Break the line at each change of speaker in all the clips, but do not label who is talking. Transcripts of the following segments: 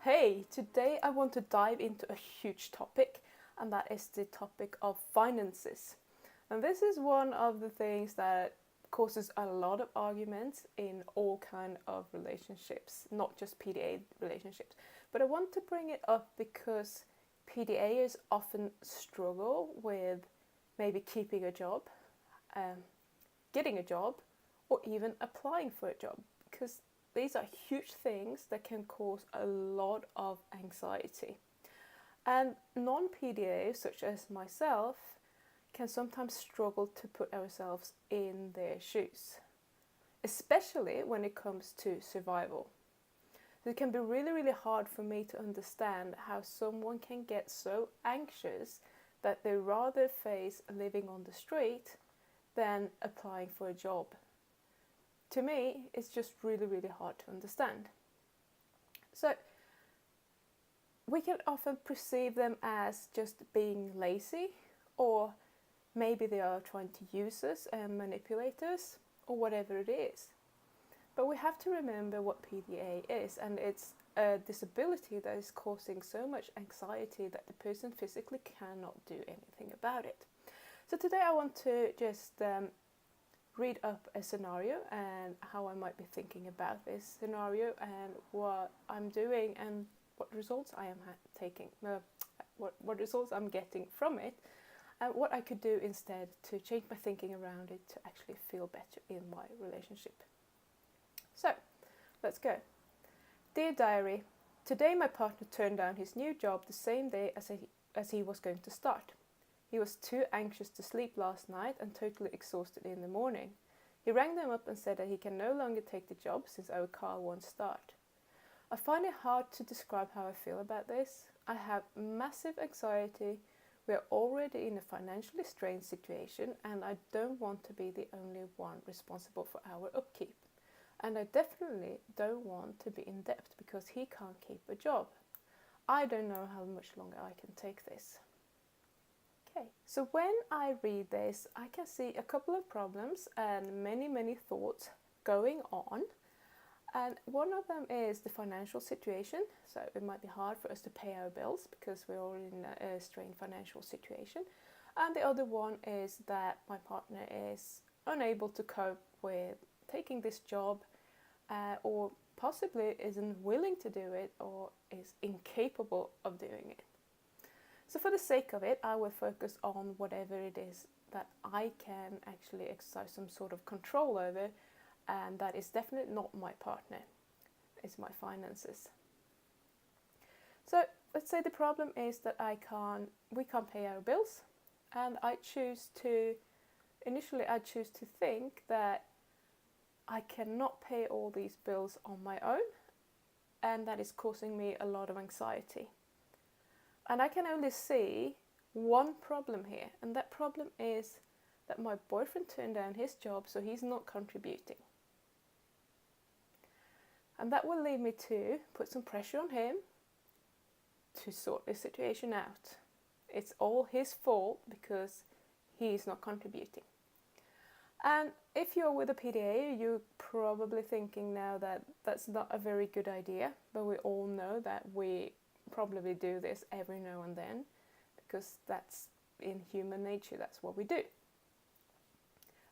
Hey, today I want to dive into a huge topic, and that is the topic of finances. And this is one of the things that causes a lot of arguments in all kind of relationships, not just PDA relationships. But I want to bring it up because PDAs often struggle with maybe keeping a job, getting a job, or even applying for a job, because these are huge things that can cause a lot of anxiety. And non PDAs, such as myself, can sometimes struggle to put ourselves in their shoes, especially when it comes to survival. It can be really, really hard for me to understand how someone can get so anxious that they rather face living on the street than applying for a job. To me, it's just really, really hard to understand. So, we can often perceive them as just being lazy, or maybe they are trying to use us and manipulate us, or whatever it is. But we have to remember what PDA is, and it's a disability that is causing so much anxiety that the person physically cannot do anything about it. So today I want to just read up a scenario and how I might be thinking about this scenario and what I'm doing and what results I am taking, what results I'm getting from it, and what I could do instead to change my thinking around it to actually feel better in my relationship. So, let's go. Dear Diary, today my partner turned down his new job the same day as he was going to start. He was too anxious to sleep last night and totally exhausted in the morning. He rang them up and said that he can no longer take the job since our car won't start. I find it hard to describe how I feel about this. I have massive anxiety. We are already in a financially strained situation and I don't want to be the only one responsible for our upkeep. And I definitely don't want to be in debt because he can't keep a job. I don't know how much longer I can take this. Okay, so when I read this, I can see a couple of problems and many thoughts going on. And one of them is the financial situation. So it might be hard for us to pay our bills because we're already in a strained financial situation. And the other one is that my partner is unable to cope with taking this job, or possibly isn't willing to do it or is incapable of doing it. So for the sake of it, I will focus on whatever it is that I can actually exercise some sort of control over, and that is definitely not my partner, it's my finances. So let's say the problem is that we can't pay our bills, and I choose to think that I cannot pay all these bills on my own, and that is causing me a lot of anxiety. And I can only see one problem here, and that problem is that my boyfriend turned down his job, so he's not contributing. And that will lead me to put some pressure on him to sort this situation out. It's all his fault because he's not contributing. And if you're with a PDA, you're probably thinking now that that's not a very good idea, but we all know that we probably do this every now and then because that's in human nature, that's what we do.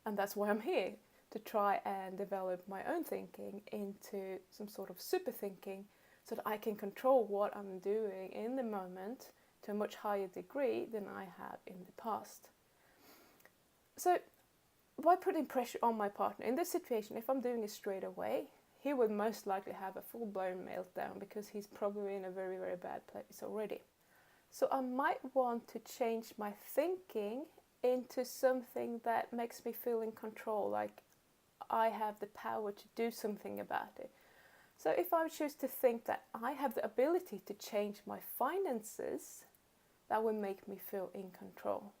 And that's why I'm here, to try and develop my own thinking into some sort of super thinking so that I can control what I'm doing in the moment to a much higher degree than I have in the past. So by putting pressure on my partner in this situation, if I'm doing it straight away, he would most likely have a full-blown meltdown because he's probably in a very bad place already. So I might want to change my thinking into something that makes me feel in control, like I have the power to do something about it. So if I choose to think that I have the ability to change my finances, that will make me feel in control.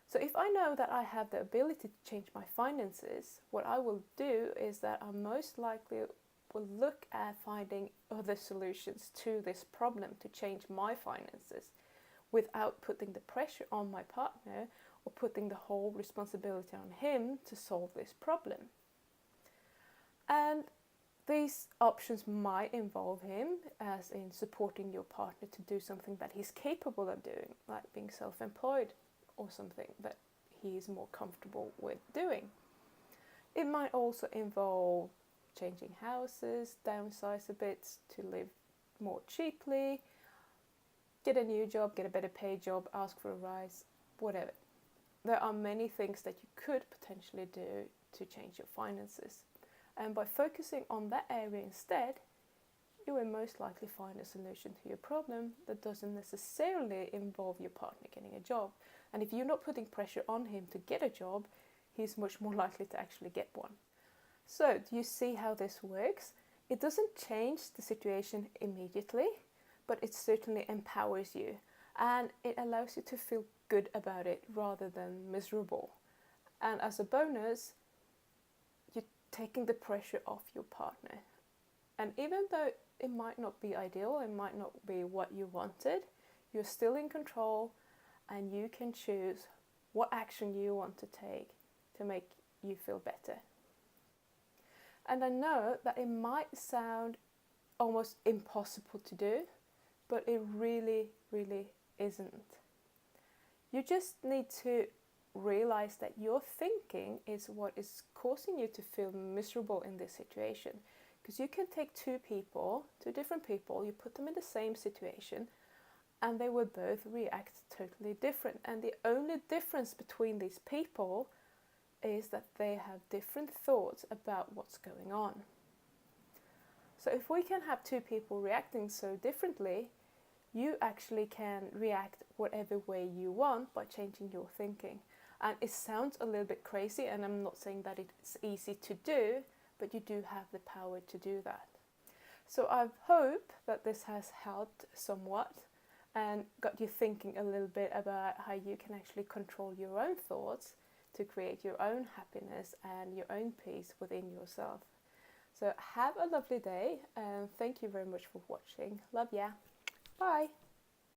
So if I know that I have the ability to change my finances, what I will do is that I most likely will look at finding other solutions to this problem to change my finances without putting the pressure on my partner or putting the whole responsibility on him to solve this problem. And These options might involve him as in supporting your partner to do something that he's capable of doing, like being self-employed or something that he's more comfortable with doing. It might also involve changing houses, downsize a bit to live more cheaply, get a new job, get a better paid job, ask for a rise, whatever. There are many things that you could potentially do to change your finances. And by focusing on that area instead, you will most likely find a solution to your problem that doesn't necessarily involve your partner getting a job. And if you're not putting pressure on him to get a job, he's much more likely to actually get one. So, do you see how this works? It doesn't change the situation immediately, but it certainly empowers you and it allows you to feel good about it rather than miserable. And as a bonus, you're taking the pressure off your partner. And even though it might not be ideal, it might not be what you wanted, you're still in control and you can choose what action you want to take to make you feel better. And I know that it might sound almost impossible to do, but it really, really isn't. You just need to realize that your thinking is what is causing you to feel miserable in this situation. Because you can take two different people, you put them in the same situation, and they will both react totally different. And the only difference between these people is that they have different thoughts about what's going on. So if we can have two people reacting so differently, you actually can react whatever way you want by changing your thinking. And it sounds a little bit crazy, and I'm not saying that it's easy to do, but you do have the power to do that. So I hope that this has helped somewhat and got you thinking a little bit about how you can actually control your own thoughts to create your own happiness and your own peace within yourself. So have a lovely day and thank you very much for watching. Love ya. Bye.